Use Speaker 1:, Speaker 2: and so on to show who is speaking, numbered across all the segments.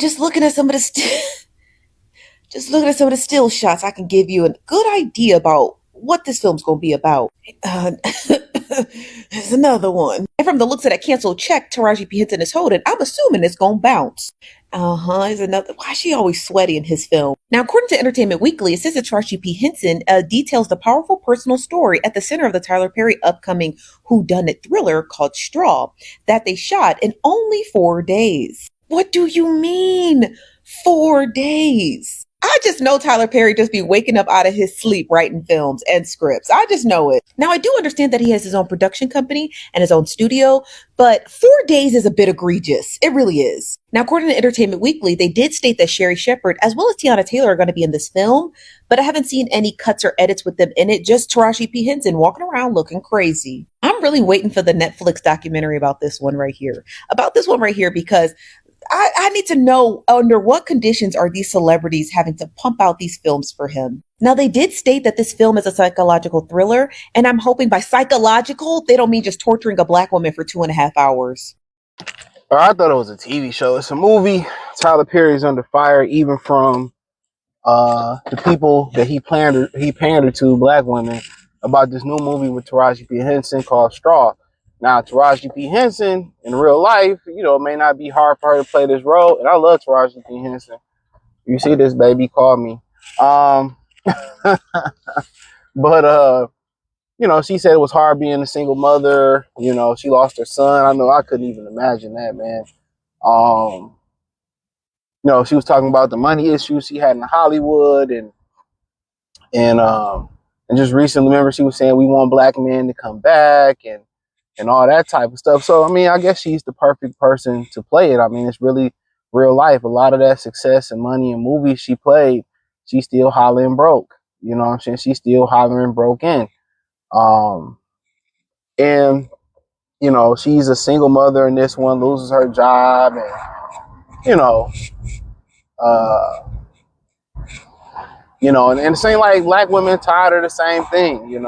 Speaker 1: just looking at some of the just looking at some of the still shots, I can give you a good idea about what this film's gonna be about. There's another one. And from the looks of that canceled check Taraji P Henson is holding, I'm assuming it's gonna bounce. Is another. Why is she always sweaty in his film? Now, according to Entertainment Weekly, it says that Taraji P Henson details the powerful personal story at the center of the Tyler Perry upcoming whodunit thriller called Straw that they shot in only 4 days. What do you mean, 4 days? I just know Tyler Perry just be waking up out of his sleep writing films and scripts. I just know it. Now, I do understand that he has his own production company and his own studio, but 4 days is a bit egregious. It really is. Now, according to Entertainment Weekly, they did state that Sherry Shepherd as well as Tiana Taylor are going to be in this film, but I haven't seen any cuts or edits with them in it, just Taraji P. Henson walking around looking crazy. I'm really waiting for the Netflix documentary about this one right here. Because I need to know under what conditions are these celebrities having to pump out these films for him. Now, they did state that this film is a psychological thriller, and I'm hoping by psychological, they don't mean just torturing a black woman for 2.5 hours.
Speaker 2: I thought it was a TV show. It's a movie. Tyler Perry's under fire, even from the people that he pandered to, black women, about this new movie with Taraji P. Henson called Straw. Now, Taraji P. Henson, in real life, it may not be hard for her to play this role. And I love Taraji P. Henson. You see this, baby, call me. But, she said it was hard being a single mother. She lost her son. I know I couldn't even imagine that, man. She was talking about the money issues she had in Hollywood. And just recently, remember, she was saying we want black men to come back and all that type of stuff. So, I guess she's the perfect person to play it. It's really real life. A lot of that success and money in movies she played, she's still hollering broke. You know what I'm saying? She's still hollering broke in. And, she's a single mother and this one loses her job. And, and it seems like black women tired of the same thing,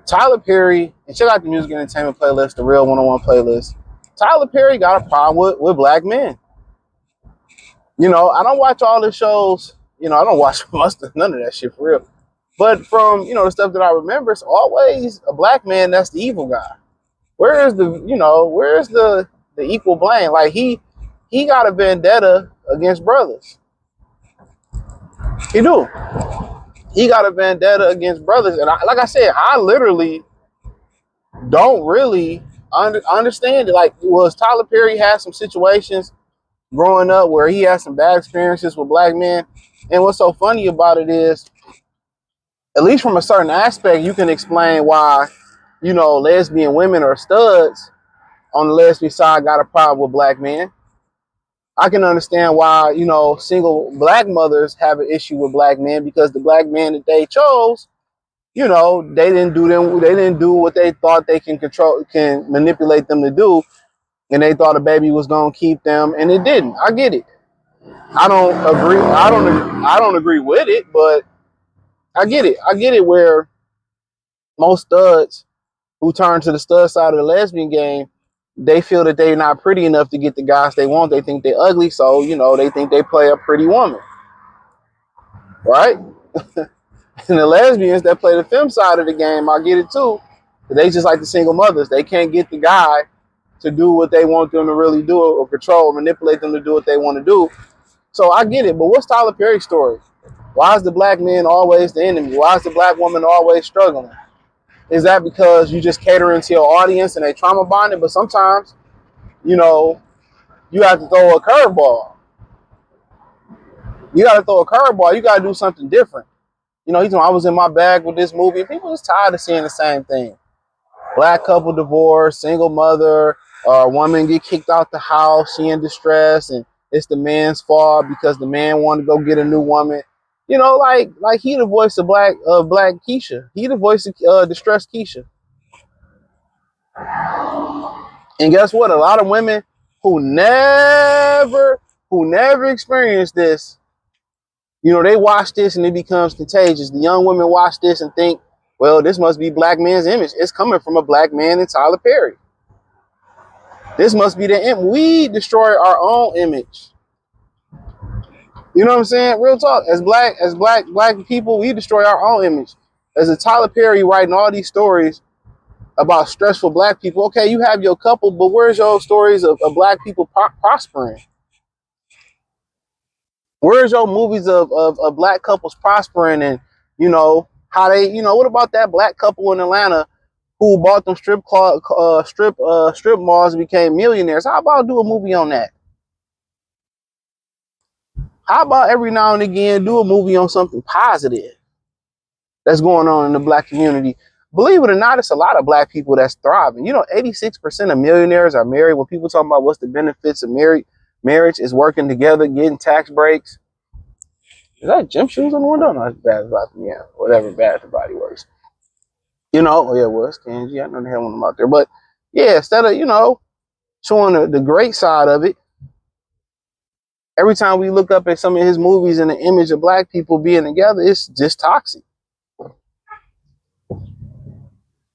Speaker 2: Tyler Perry, and check out the Music Entertainment playlist, the Real 101 playlist. Tyler Perry got a problem with black men. I don't watch all the shows. I don't watch none of that shit for real. But from, the stuff that I remember, it's always a black man that's the evil guy. Where's the equal blame? Like he got a vendetta against brothers. He do. He got a vendetta against brothers. And like I said, I literally don't really understand it. Like, was Tyler Perry had some situations growing up where he had some bad experiences with black men. And what's so funny about it is, at least from a certain aspect, you can explain why, lesbian women or studs on the lesbian side got a problem with black men. I can understand why, single black mothers have an issue with black men, because the black men that they chose, they didn't do what they thought they can manipulate them to do. And they thought a baby was going to keep them, and it didn't. I get it. I don't agree. I don't agree with it, but I get it. I get it where most studs who turn to the stud side of the lesbian game, they feel that they're not pretty enough to get the guys they want. They think they're ugly, so, they think they play a pretty woman. Right? And the lesbians that play the femme side of the game, I get it too. They just like the single mothers. They can't get the guy to do what they want them to really do, or control, or manipulate them to do what they want to do. So I get it, but what's Tyler Perry's story? Why is the black man always the enemy? Why is the black woman always struggling? Is that because you just catering to your audience and they trauma bonded? But sometimes, you have to throw a curveball. You got to throw a curveball. You got to do something different. He's talking, I was in my bag with this movie. People just tired of seeing the same thing. Black couple divorce, single mother, woman get kicked out the house, she in distress, and it's the man's fault because the man wanted to go get a new woman. Like he the voice of black Keisha. He the voice of distressed Keisha. And guess what? A lot of women who never experienced this, they watch this and it becomes contagious. The young women watch this and think, well, this must be black man's image. It's coming from a black man in Tyler Perry. This must be the we destroy our own image. You know what I'm saying? Real talk. As black people, we destroy our own image. As a Tyler Perry writing all these stories about stressful black people. Okay, you have your couple, but where's your stories of black people prospering? Where's your movies of black couples prospering and how they what about that black couple in Atlanta who bought them strip malls and became millionaires? How about do a movie on that? How about every now and again do a movie on something positive that's going on in the black community? Believe it or not, it's a lot of black people that's thriving. 86% of millionaires are married. When people talk about what's the benefits of marriage is working together, getting tax breaks. Is that gym shoes on the window? No, it's bad about them. Yeah, whatever, bad for body works. Oh yeah, well, it's Kenji. I know they have one of them out there. But yeah, instead of, showing the great side of it, every time we look up at some of his movies and the image of black people being together, it's just toxic.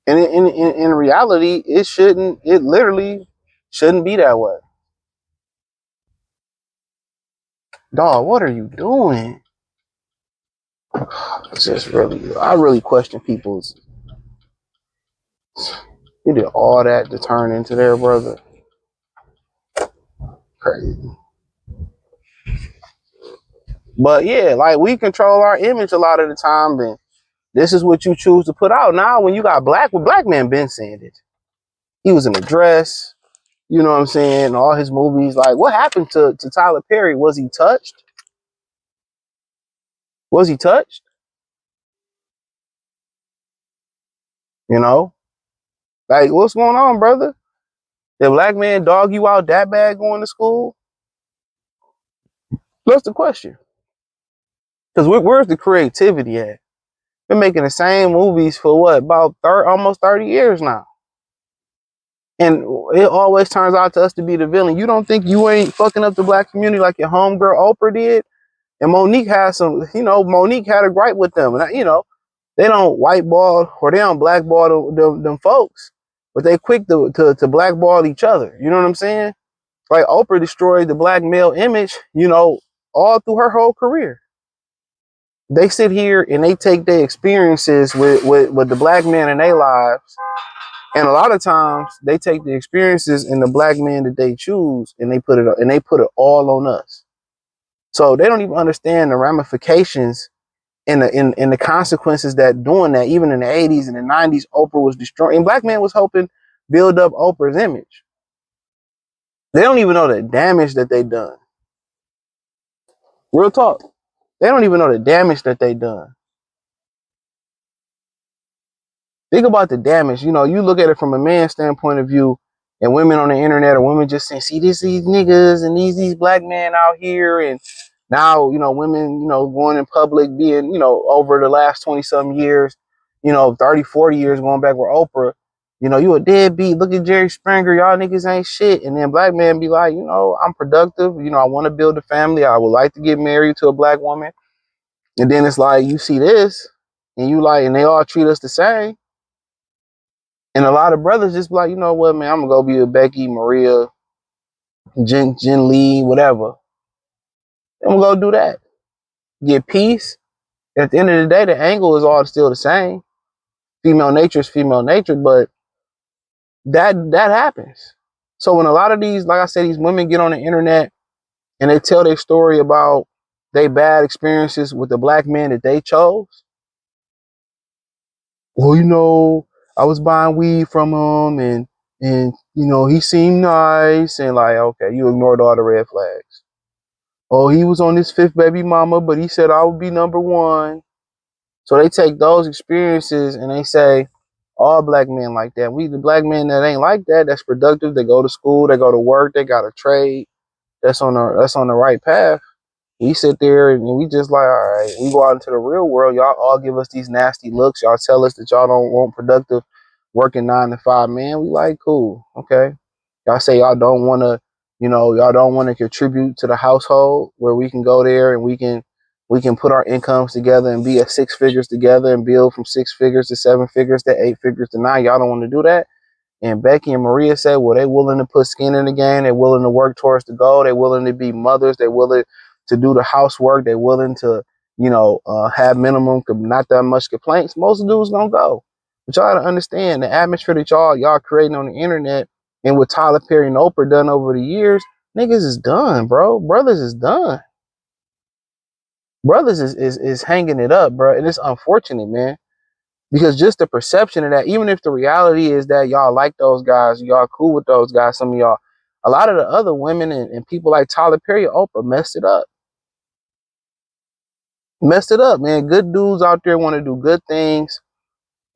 Speaker 2: And in reality, it literally shouldn't be that way. Dog, what are you doing? I really question people's. You did all that to turn into their brother. Crazy. But yeah, like we control our image a lot of the time, and this is what you choose to put out. Now, when you got black man been saying it. He was in a dress, you know what I'm saying? All his movies, like what happened to Tyler Perry? Was he touched? Was he touched? You know? Like, what's going on, brother? Did black man dog you out that bad going to school? That's the question. Because where's the creativity at? Been making the same movies for what, about almost 30 years now. And it always turns out to us to be the villain. You don't think you ain't fucking up the black community like your homegirl Oprah did? And Monique had Monique had a gripe with them. And, they don't whiteball or they don't blackball them folks, but they quick to blackball each other. You know what I'm saying? Like Oprah destroyed the black male image, all through her whole career. They sit here and they take their experiences with the black man in their lives. And a lot of times they take the experiences in the black man that they choose and they put it all on us. So they don't even understand the ramifications and the consequences that doing that. Even in the 80s and the 90s, Oprah was destroying, and black man was helping build up Oprah's image. They don't even know the damage that they done. Real talk. They don't even know the damage that they done. Think about the damage. You look at it from a man's standpoint of view, and women on the internet or women just saying, see these niggas and these black men out here. And now, women, going in public being, over the last 20 some years, 30, 40 years going back with Oprah, you a deadbeat. Look at Jerry Springer. Y'all niggas ain't shit. And then black men be like, I'm productive. I want to build a family. I would like to get married to a black woman. And then it's like, you see this and and they all treat us the same. And a lot of brothers just be like, you know what, man, I'm gonna go be with Becky, Maria, Jen Lee, whatever. I'm gonna go do that. Get peace. At the end of the day, the angle is all still the same. Female nature is female nature, but that happens. So when a lot of these, like I said, these women get on the internet and they tell their story about their bad experiences with the black men that they chose. Well, I was buying weed from him and he seemed nice, and like, okay, you ignored all the red flags. Oh, he was on his fifth baby mama, but he said I would be number one. So they take those experiences and they say, all black men like that. We the black men that ain't like that, that's productive, they go to school, they go to work, they got a trade, that's on the right path. We sit there and we just like, all right, we go out into the real world. Y'all all give us these nasty looks. Y'all tell us that y'all don't want productive working 9 to 5 man. We like, cool. Okay. Y'all say y'all don't want to, y'all don't want to contribute to the household where we can go there and we can put our incomes together and be at 6 figures together and build from 6 figures to 7 figures to 8 figures to 9. Y'all don't want to do that. And Becky and Maria said, well, they're willing to put skin in the game. They're willing to work towards the goal. They're willing to be mothers. They're willing to do the housework. They're willing to, have minimum, not that much complaints. Most dudes gonna go. But y'all gotta understand the atmosphere that y'all creating on the internet and what Tyler Perry and Oprah done over the years. Niggas is done, bro. Brothers is done. Brothers is hanging it up, bro. And it's unfortunate, man. Because just the perception of that, even if the reality is that y'all like those guys, y'all cool with those guys, some of y'all, a lot of the other women and people like Tyler Perry, Oprah messed it up. Messed it up, man. Good dudes out there want to do good things.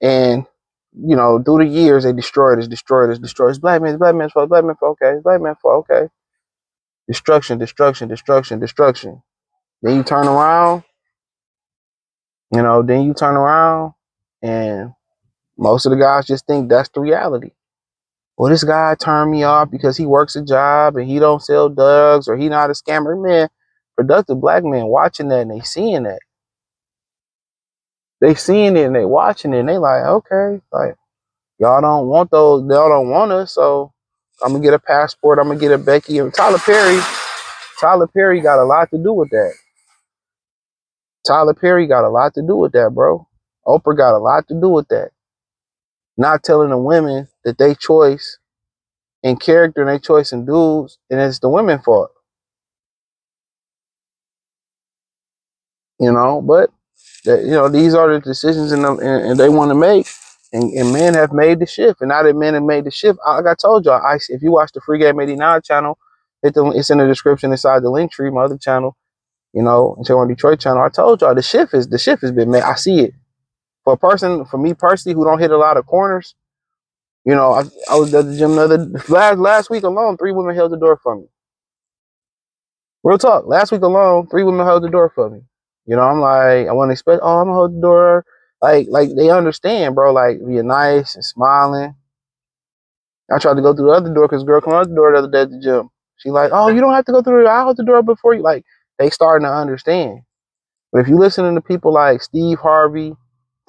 Speaker 2: And, through the years, they destroyed us. It's black man's fault, okay. It's black man's fault, okay. Destruction. Then you turn around, and most of the guys just think that's the reality. Well, this guy turned me off because he works a job and he don't sell drugs or he not a scammer. Man, productive black men watching that and they seeing that. They seeing it and they watching it and they like, okay, like y'all don't want those, y'all don't want us, so I'm gonna get a passport, I'm gonna get a Becky. And Tyler Perry got a lot to do with that. Tyler Perry got a lot to do with that, bro. Oprah got a lot to do with that. Not telling the women that they choice in character and they choice in dudes, and it's the women's fault. But that, these are the decisions and they want to make, and men have made the shift. And now that men have made the shift, like I told y'all, if you watch the Free Game 89 channel, it's in the description inside the link tree. My other channel, on Detroit channel, I told y'all the shift has been made. I see it. For me personally, who don't hit a lot of corners, I was at the gym last week alone. 3 women held the door for me. Real talk. Last week alone, 3 women held the door for me. I'm like, I want to expect, I'm gonna hold the door. Like they understand, bro. Like being nice and smiling. I tried to go through the other door because the girl came out the door the other day at the gym. She like, oh, you don't have to go through. I'll hold the door before you. Like they starting to understand. But if you listen to people like Steve Harvey,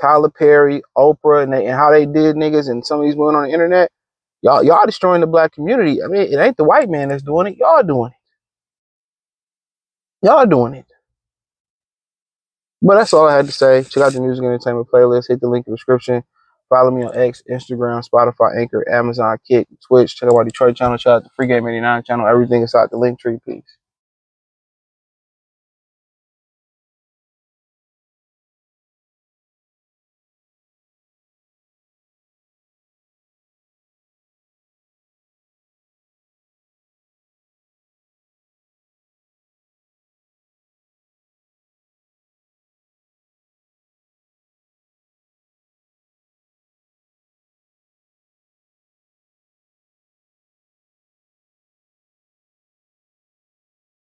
Speaker 2: Tyler Perry, Oprah, and how they did niggas and some of these women on the internet, y'all destroying the black community. I mean, it ain't the white man that's doing it. Y'all doing it. Y'all doing it. But that's all I had to say. Check out the music and entertainment playlist. Hit the link in the description. Follow me on X, Instagram, Spotify, Anchor, Amazon, Kick, Twitch. Check out my Detroit channel. Check out the Free Game 89 channel. Everything inside the link tree. Peace.